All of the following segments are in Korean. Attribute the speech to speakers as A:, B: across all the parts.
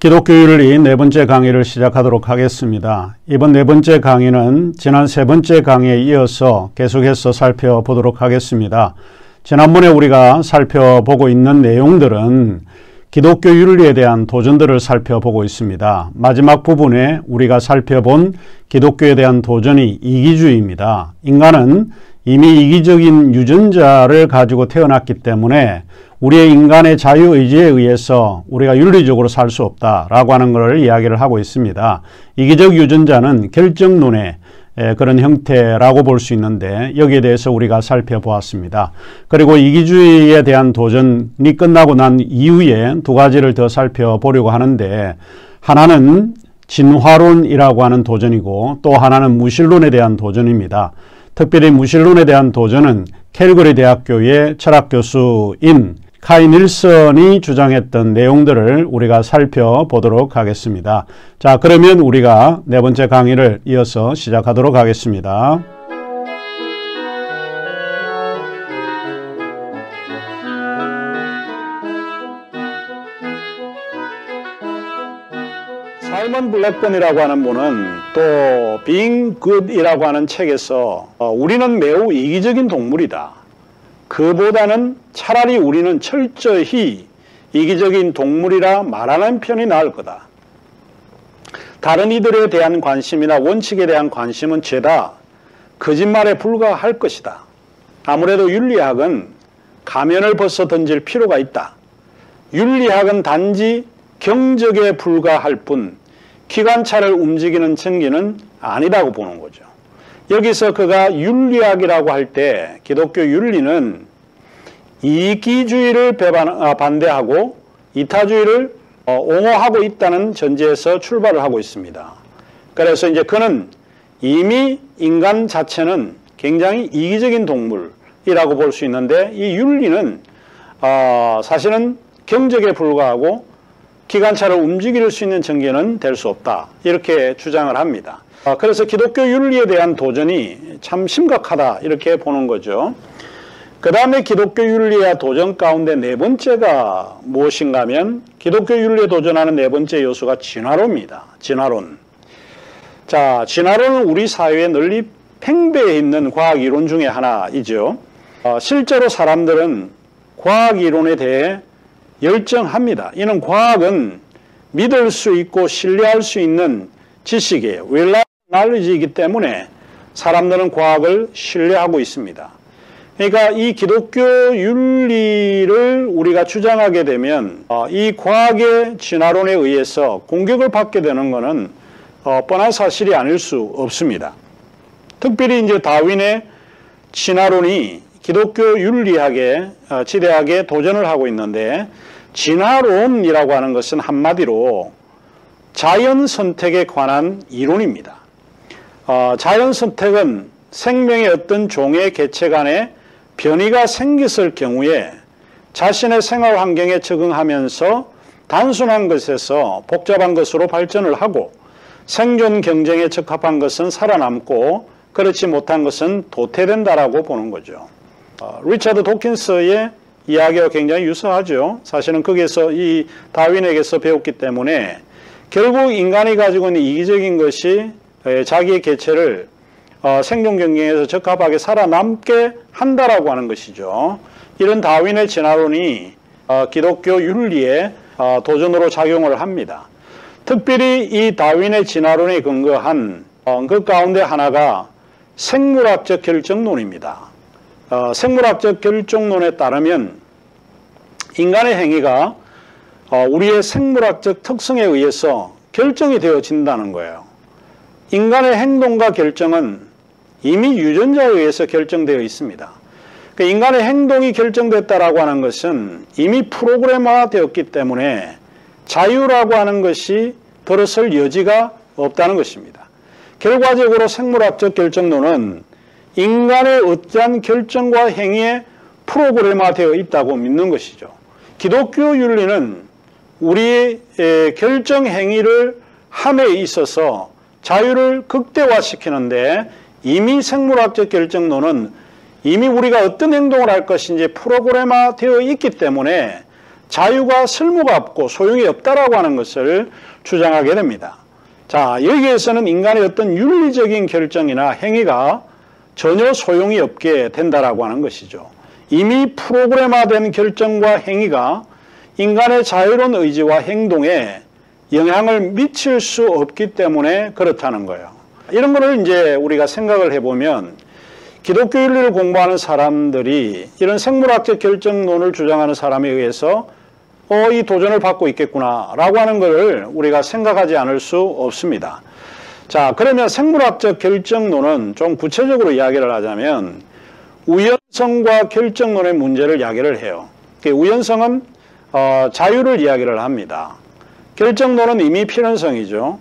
A: 기독교 윤리 네 번째 강의를 시작하도록 하겠습니다. 이번 네 번째 강의는 지난 세 번째 강의에 이어서 계속해서 살펴보도록 하겠습니다. 지난번에 우리가 살펴보고 있는 내용들은 기독교 윤리에 대한 도전들을 살펴보고 있습니다. 마지막 부분에 우리가 살펴본 기독교에 대한 도전이 이기주의입니다. 인간은 이미 이기적인 유전자를 가지고 태어났기 때문에 우리의 인간의 자유의지에 의해서 우리가 윤리적으로 살 수 없다라고 하는 것을 이야기를 하고 있습니다. 이기적 유전자는 결정론의 그런 형태라고 볼 수 있는데 여기에 대해서 우리가 살펴보았습니다. 그리고 이기주의에 대한 도전이 끝나고 난 이후에 두 가지를 더 살펴보려고 하는데, 하나는 진화론이라고 하는 도전이고 또 하나는 무신론에 대한 도전입니다. 특별히 무신론에 대한 도전은 캘거리 대학교의 철학 교수인 카이 닐슨이 주장했던 내용들을 우리가 살펴보도록 하겠습니다. 자, 그러면 우리가 네 번째 강의를 이어서 시작하도록 하겠습니다. 사이먼 블랙번이라고 하는 분은 또 Being Good이라고 하는 책에서 우리는 매우 이기적인 동물이다. 그보다는 차라리 우리는 철저히 이기적인 동물이라 말하는 편이 나을 거다. 다른 이들에 대한 관심이나 원칙에 대한 관심은 죄다. 거짓말에 불과할 것이다. 아무래도 윤리학은 가면을 벗어 던질 필요가 있다. 윤리학은 단지 경적에 불과할 뿐 기관차를 움직이는 전기는 아니라고 보는 거죠. 여기서 그가 윤리학이라고 할 때 기독교 윤리는 이기주의를 반대하고 이타주의를 옹호하고 있다는 전제에서 출발을 하고 있습니다. 그래서 이제 그는 이미 인간 자체는 굉장히 이기적인 동물이라고 볼 수 있는데, 이 윤리는 사실은 경적에 불과하고 기관차를 움직일 수 있는 전개는 될 수 없다, 이렇게 주장을 합니다. 그래서 기독교 윤리에 대한 도전이 참 심각하다, 이렇게 보는 거죠. 그 다음에 기독교 윤리의 도전 가운데 네 번째가 무엇인가 하면, 기독교 윤리에 도전하는 네 번째 요소가 진화론입니다. 진화론. 자, 진화론은 우리 사회에 널리 팽배해 있는 과학 이론 중에 하나이죠. 실제로 사람들은 과학 이론에 대해 열정합니다. 이는 과학은 믿을 수 있고 신뢰할 수 있는 지식이에요. knowledge이기 때문에 사람들은 과학을 신뢰하고 있습니다. 그러니까 이 기독교 윤리를 우리가 주장하게 되면 이 과학의 진화론에 의해서 공격을 받게 되는 것은 뻔한 사실이 아닐 수 없습니다. 특별히 이제 다윈의 진화론이 기독교 윤리학에 지대하게 도전을 하고 있는데, 진화론이라고 하는 것은 한마디로 자연 선택에 관한 이론입니다. 자연 선택은 생명의 어떤 종의 개체 간에 변이가 생겼을 경우에 자신의 생활 환경에 적응하면서 단순한 것에서 복잡한 것으로 발전을 하고, 생존 경쟁에 적합한 것은 살아남고 그렇지 못한 것은 도태된다라고 보는 거죠. 리차드 도킨스의 이야기와 굉장히 유사하죠. 사실은 거기에서 이 다윈에게서 배웠기 때문에 결국 인간이 가지고 있는 이기적인 것이 자기의 개체를 생존 경쟁에서 적합하게 살아남게 한다라고 하는 것이죠. 이런 다윈의 진화론이 기독교 윤리에 도전으로 작용을 합니다. 특별히 이 다윈의 진화론에 근거한 그 가운데 하나가 생물학적 결정론입니다. 생물학적 결정론에 따르면 인간의 행위가 우리의 생물학적 특성에 의해서 결정이 되어진다는 거예요. 인간의 행동과 결정은 이미 유전자에 의해서 결정되어 있습니다. 그러니까 인간의 행동이 결정됐다라고 하는 것은 이미 프로그램화되었기 때문에 자유라고 하는 것이 들어설 여지가 없다는 것입니다. 결과적으로 생물학적 결정론은 인간의 어떠한 결정과 행위에 프로그램화되어 있다고 믿는 것이죠. 기독교 윤리는 우리의 결정 행위를 함에 있어서 자유를 극대화시키는데, 이미 생물학적 결정론은 이미 우리가 어떤 행동을 할 것인지 프로그램화되어 있기 때문에 자유가 쓸모가 없고 소용이 없다라고 하는 것을 주장하게 됩니다. 자, 여기에서는 인간의 어떤 윤리적인 결정이나 행위가 전혀 소용이 없게 된다라고 하는 것이죠. 이미 프로그램화된 결정과 행위가 인간의 자유로운 의지와 행동에 영향을 미칠 수 없기 때문에 그렇다는 거예요. 이런 거를 이제 우리가 생각을 해보면 기독교 윤리를 공부하는 사람들이 이런 생물학적 결정론을 주장하는 사람에 의해서 이 도전을 받고 있겠구나 라고 하는 것을 우리가 생각하지 않을 수 없습니다. 자, 그러면 생물학적 결정론은 좀 구체적으로 이야기를 하자면 우연성과 결정론의 문제를 이야기를 해요. 우연성은 자유를 이야기를 합니다. 결정론은 이미 필연성이죠.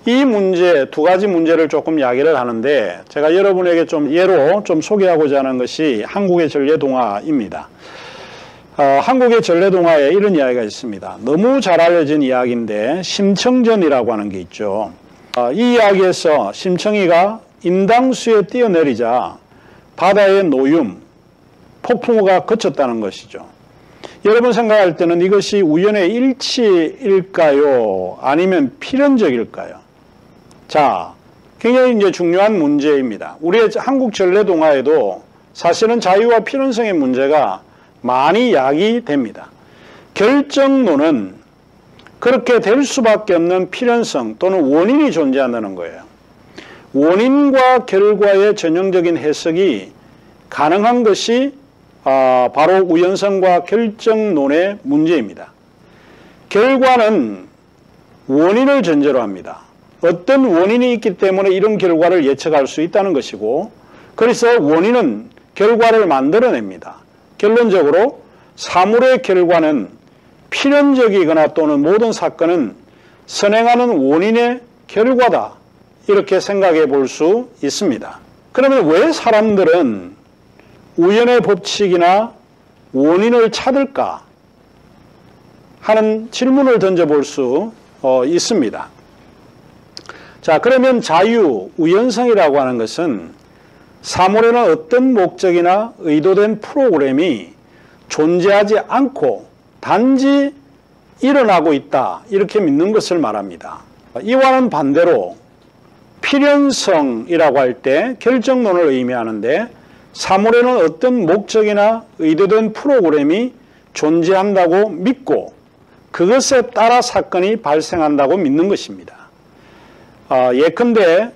A: 이 문제, 두 가지 문제를 조금 이야기를 하는데 제가 여러분에게 좀 예로 좀 소개하고자 하는 것이 한국의 전래동화입니다. 한국의 전래동화에 이런 이야기가 있습니다. 너무 잘 알려진 이야기인데 심청전이라고 하는 게 있죠. 이 이야기에서 심청이가 인당수에 뛰어내리자 바다의 노윰, 폭풍우가 그쳤다는 것이죠. 여러분 생각할 때는 이것이 우연의 일치일까요? 아니면 필연적일까요? 자, 굉장히 이제 중요한 문제입니다. 우리의 한국 전래동화에도 사실은 자유와 필연성의 문제가 많이 야기됩니다. 결정론은 그렇게 될 수밖에 없는 필연성 또는 원인이 존재한다는 거예요. 원인과 결과의 전형적인 해석이 가능한 것이 바로 우연성과 결정론의 문제입니다. 결과는 원인을 전제로 합니다. 어떤 원인이 있기 때문에 이런 결과를 예측할 수 있다는 것이고, 그래서 원인은 결과를 만들어냅니다. 결론적으로 사물의 결과는 필연적이거나 또는 모든 사건은 선행하는 원인의 결과다. 이렇게 생각해 볼 수 있습니다. 그러면 왜 사람들은 우연의 법칙이나 원인을 찾을까 하는 질문을 던져볼 수 있습니다. 자, 그러면 자유, 우연성이라고 하는 것은 사물에는 어떤 목적이나 의도된 프로그램이 존재하지 않고 단지 일어나고 있다, 이렇게 믿는 것을 말합니다. 이와는 반대로 필연성이라고 할 때 결정론을 의미하는데 사물에는 어떤 목적이나 의도된 프로그램이 존재한다고 믿고 그것에 따라 사건이 발생한다고 믿는 것입니다. 예컨대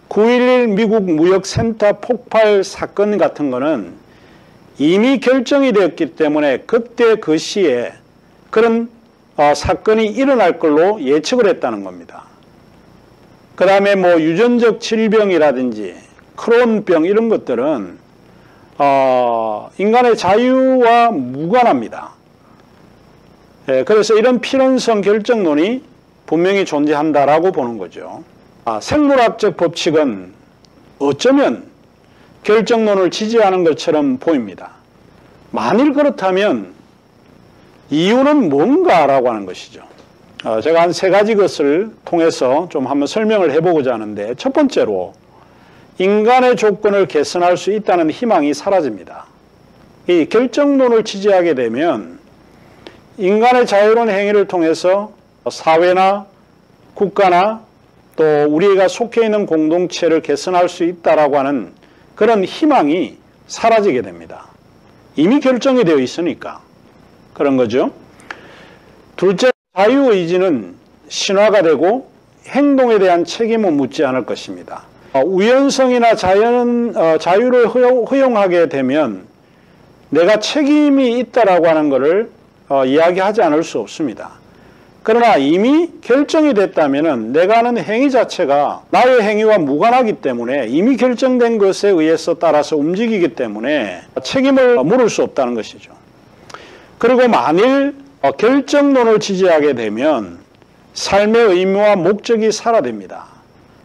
A: 9.11 미국 무역센터 폭발 사건 같은 거는 이미 결정이 되었기 때문에 그때 그 시에 그런 사건이 일어날 걸로 예측을 했다는 겁니다. 그 다음에 뭐 유전적 질병이라든지 크론병 이런 것들은 인간의 자유와 무관합니다. 그래서 이런 필연성 결정론이 분명히 존재한다라고 보는 거죠. 생물학적 법칙은 어쩌면 결정론을 지지하는 것처럼 보입니다. 만일 그렇다면 이유는 뭔가라고 하는 것이죠. 제가 한 세 가지 것을 통해서 좀 한번 설명을 해보고자 하는데, 첫 번째로 인간의 조건을 개선할 수 있다는 희망이 사라집니다. 이 결정론을 지지하게 되면 인간의 자유로운 행위를 통해서 사회나 국가나 또 우리가 속해 있는 공동체를 개선할 수 있다라고 하는 그런 희망이 사라지게 됩니다. 이미 결정이 되어 있으니까 그런 거죠. 둘째, 자유의지는 신화가 되고 행동에 대한 책임은 묻지 않을 것입니다. 우연성이나 자유를 허용하게 되면 내가 책임이 있다라고 하는 것을 이야기하지 않을 수 없습니다. 그러나 이미 결정이 됐다면 내가 하는 행위 자체가 나의 행위와 무관하기 때문에 이미 결정된 것에 의해서 따라서 움직이기 때문에 책임을 물을 수 없다는 것이죠. 그리고 만일 결정론을 지지하게 되면 삶의 의미와 목적이 사라집니다.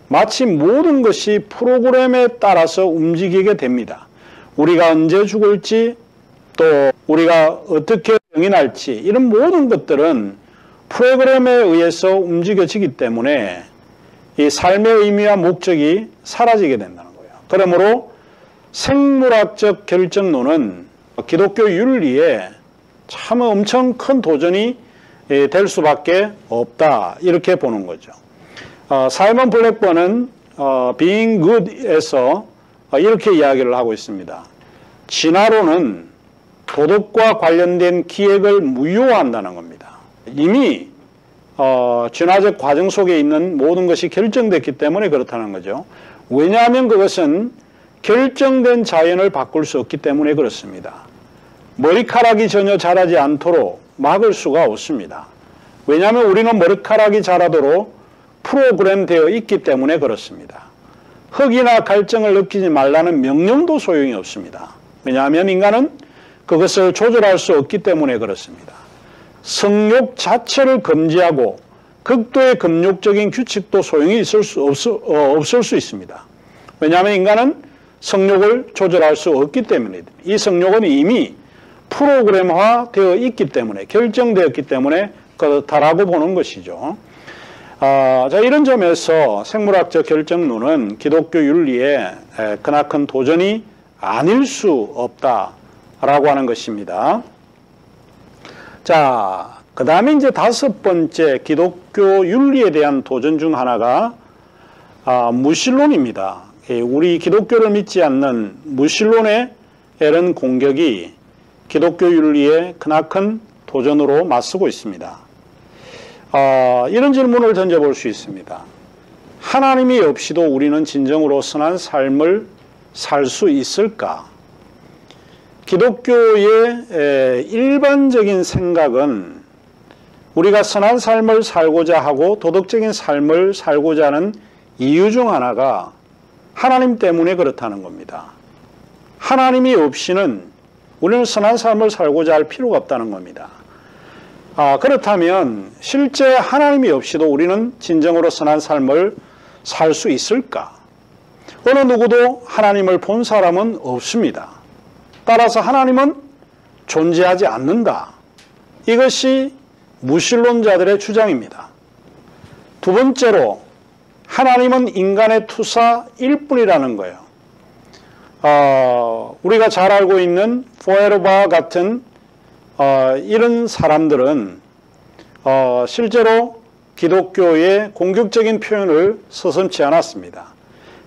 A: 마치 모든 것이 프로그램에 따라서 움직이게 됩니다. 우리가 언제 죽을지, 또 우리가 어떻게 병이 날지, 이런 모든 것들은 프로그램에 의해서 움직여지기 때문에 이 삶의 의미와 목적이 사라지게 된다는 거예요. 그러므로 생물학적 결정론은 기독교 윤리에 참 엄청 큰 도전이 될 수밖에 없다. 이렇게 보는 거죠. 사이먼 블랙번은 Being Good에서 이렇게 이야기를 하고 있습니다. 진화론은 도덕과 관련된 기획을 무효화한다는 겁니다. 이미 진화적 과정 속에 있는 모든 것이 결정됐기 때문에 그렇다는 거죠. 왜냐하면 그것은 결정된 자연을 바꿀 수 없기 때문에 그렇습니다. 머리카락이 전혀 자라지 않도록 막을 수가 없습니다. 왜냐하면 우리는 머리카락이 자라도록 프로그램되어 있기 때문에 그렇습니다. 흑이나 갈증을 느끼지 말라는 명령도 소용이 없습니다. 왜냐하면 인간은 그것을 조절할 수 없기 때문에 그렇습니다. 성욕 자체를 금지하고 극도의 금욕적인 규칙도 소용이 없을 수 있습니다. 왜냐하면 인간은 성욕을 조절할 수 없기 때문입니다. 이 성욕은 이미 프로그램화되어 있기 때문에, 결정되었기 때문에 그렇다라고 보는 것이죠. 자, 이런 점에서 생물학적 결정론은 기독교 윤리에 크나큰 도전이 아닐 수 없다라고 하는 것입니다. 자, 그 다음에 이제 다섯 번째 기독교 윤리에 대한 도전 중 하나가 무신론입니다. 우리 기독교를 믿지 않는 무신론의 이런 공격이 기독교 윤리에 크나큰 도전으로 맞서고 있습니다. 이런 질문을 던져볼 수 있습니다. 하나님이 없이도 우리는 진정으로 선한 삶을 살 수 있을까? 기독교의 일반적인 생각은 우리가 선한 삶을 살고자 하고 도덕적인 삶을 살고자 하는 이유 중 하나가 하나님 때문에 그렇다는 겁니다. 하나님이 없이는 우리는 선한 삶을 살고자 할 필요가 없다는 겁니다. 그렇다면 실제 하나님이 없이도 우리는 진정으로 선한 삶을 살 수 있을까? 어느 누구도 하나님을 본 사람은 없습니다. 따라서 하나님은 존재하지 않는다. 이것이 무신론자들의 주장입니다. 두 번째로 하나님은 인간의 투사일 뿐이라는 거예요. 우리가 잘 알고 있는 포에르바 같은 이런 사람들은 실제로 기독교의 공격적인 표현을 서슴지 않았습니다.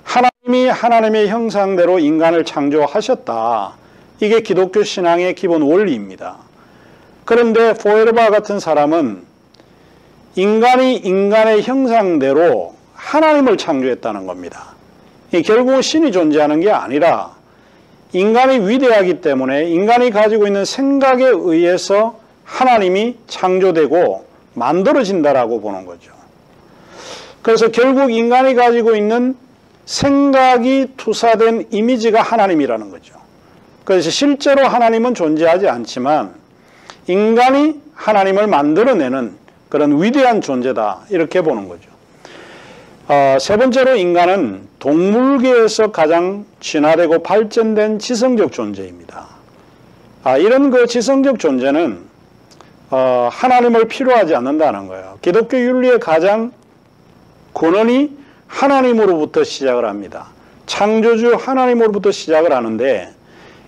A: 하나님이 하나님의 형상대로 인간을 창조하셨다. 이게 기독교 신앙의 기본 원리입니다. 그런데 포에르바 같은 사람은 인간이 인간의 형상대로 하나님을 창조했다는 겁니다. 결국은 신이 존재하는 게 아니라 인간이 위대하기 때문에 인간이 가지고 있는 생각에 의해서 하나님이 창조되고 만들어진다라고 보는 거죠. 그래서 결국 인간이 가지고 있는 생각이 투사된 이미지가 하나님이라는 거죠. 그래서 실제로 하나님은 존재하지 않지만 인간이 하나님을 만들어내는 그런 위대한 존재다 이렇게 보는 거죠. 세 번째로 인간은 동물계에서 가장 진화되고 발전된 지성적 존재입니다. 이런 그 지성적 존재는 하나님을 필요하지 않는다는 거예요. 기독교 윤리의 가장 근원이 하나님으로부터 시작을 합니다. 창조주 하나님으로부터 시작을 하는데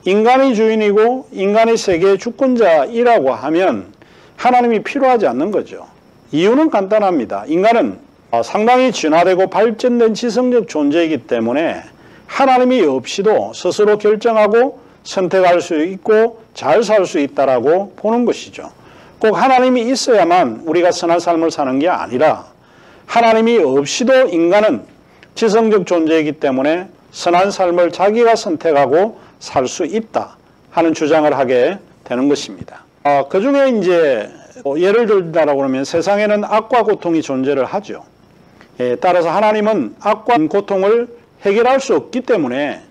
A: 인간이 주인이고 인간이 세계의 주권자이라고 하면 하나님이 필요하지 않는 거죠. 이유는 간단합니다. 인간은 상당히 진화되고 발전된 지성적 존재이기 때문에 하나님이 없이도 스스로 결정하고 선택할 수 있고 잘 살 수 있다라고 보는 것이죠. 꼭 하나님이 있어야만 우리가 선한 삶을 사는 게 아니라 하나님이 없이도 인간은 지성적 존재이기 때문에 선한 삶을 자기가 선택하고 살 수 있다 하는 주장을 하게 되는 것입니다. 그 중에 이제 예를 들다라고 하면 세상에는 악과 고통이 존재를 하죠. 따라서 하나님은 악과 고통을 해결할 수 없기 때문에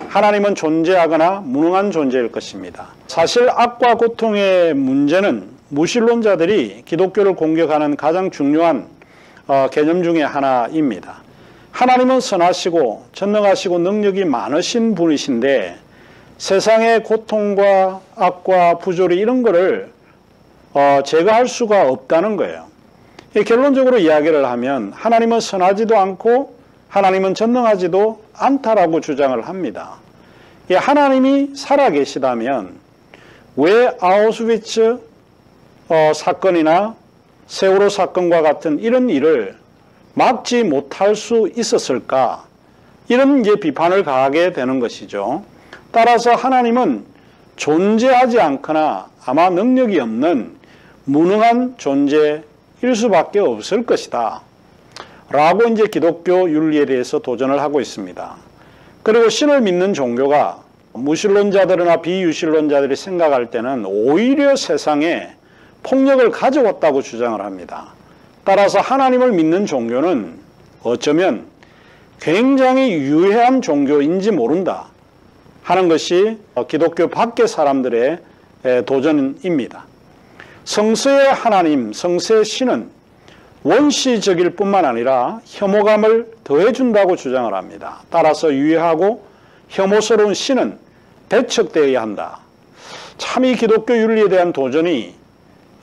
A: 하나님은 존재하거나 무능한 존재일 것입니다. 사실 악과 고통의 문제는 무신론자들이 기독교를 공격하는 가장 중요한 개념 중에 하나입니다. 하나님은 선하시고 전능하시고 능력이 많으신 분이신데 세상의 고통과 악과 부조리 이런 거를 제거할 수가 없다는 거예요. 결론적으로 이야기를 하면 하나님은 선하지도 않고 하나님은 전능하지도 않다라고 주장을 합니다. 하나님이 살아계시다면 왜 아우슈비츠 사건이나 세월호 사건과 같은 이런 일을 막지 못할 수 있었을까? 이런 이제 비판을 가하게 되는 것이죠. 따라서 하나님은 존재하지 않거나 아마 능력이 없는 무능한 존재일 수밖에 없을 것이다. 라고 이제 기독교 윤리에 대해서 도전을 하고 있습니다. 그리고 신을 믿는 종교가 무신론자들이나 비유신론자들이 생각할 때는 오히려 세상에 폭력을 가져왔다고 주장을 합니다. 따라서 하나님을 믿는 종교는 어쩌면 굉장히 유해한 종교인지 모른다 하는 것이 기독교 밖의 사람들의 도전입니다. 성서의 하나님, 성서의 신은 원시적일 뿐만 아니라 혐오감을 더해준다고 주장을 합니다. 따라서 유해하고 혐오스러운 신은 배척되어야 한다. 참 이 기독교 윤리에 대한 도전이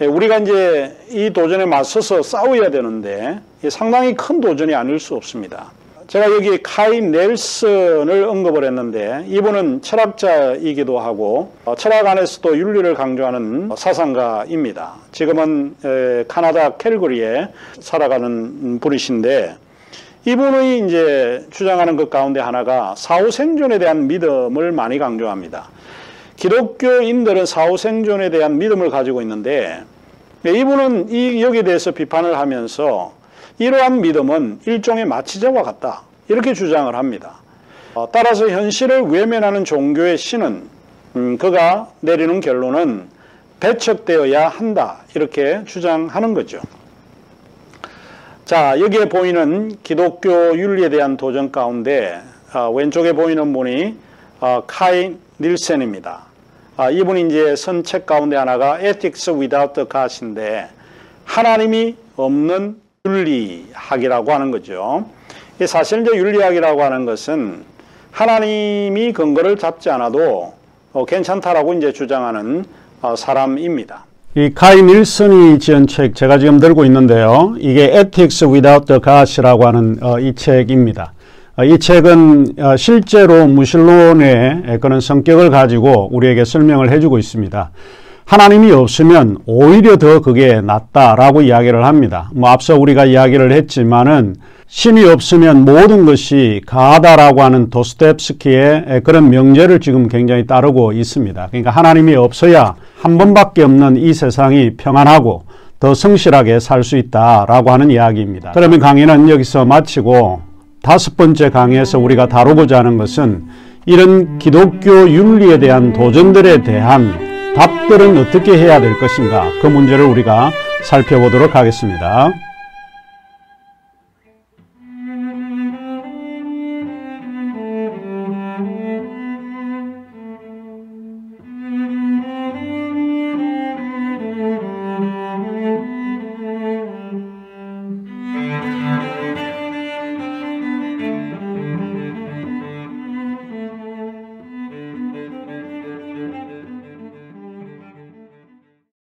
A: 우리가 이제 이 도전에 맞서서 싸워야 되는데 상당히 큰 도전이 아닐 수 없습니다. 제가 여기 카이 넬슨을 언급을 했는데 이분은 철학자이기도 하고 철학 안에서도 윤리를 강조하는 사상가입니다. 지금은 캐나다 캘거리에 살아가는 분이신데 이분의 이제 주장하는 것 가운데 하나가 사후생존에 대한 믿음을 많이 강조합니다. 기독교인들은 사후생존에 대한 믿음을 가지고 있는데 이분은 여기에 대해서 비판을 하면서 이러한 믿음은 일종의 마취제와 같다. 이렇게 주장을 합니다. 따라서 현실을 외면하는 종교의 신은 그가 내리는 결론은 배척되어야 한다. 이렇게 주장하는 거죠. 자, 여기에 보이는 기독교 윤리에 대한 도전 가운데 왼쪽에 보이는 분이 카이 닐센입니다. 이분이 이제 선 책 가운데 하나가 Ethics Without the God인데 하나님이 없는 윤리학이라고 하는 거죠. 사실 이제 윤리학이라고 하는 것은 하나님이 근거를 잡지 않아도 괜찮다라고 이제 주장하는 사람입니다. 이 카이 닐슨이 지은 책 제가 지금 들고 있는데요. 이게 Ethics Without the God이라고 하는 이 책입니다. 이 책은 실제로 무신론의 그런 성격을 가지고 우리에게 설명을 해주고 있습니다. 하나님이 없으면 오히려 더 그게 낫다라고 이야기를 합니다. 앞서 우리가 이야기를 했지만은 신이 없으면 모든 것이 가하다라고 하는 도스토옙스키의 그런 명제를 지금 굉장히 따르고 있습니다. 그러니까 하나님이 없어야 한 번밖에 없는 이 세상이 평안하고 더 성실하게 살 수 있다라고 하는 이야기입니다. 그러면 강의는 여기서 마치고 5번째 강의에서 우리가 다루고자 하는 것은 이런 기독교 윤리에 대한 도전들에 대한 답들은 어떻게 해야 될 것인가, 그 문제를 우리가 살펴보도록 하겠습니다.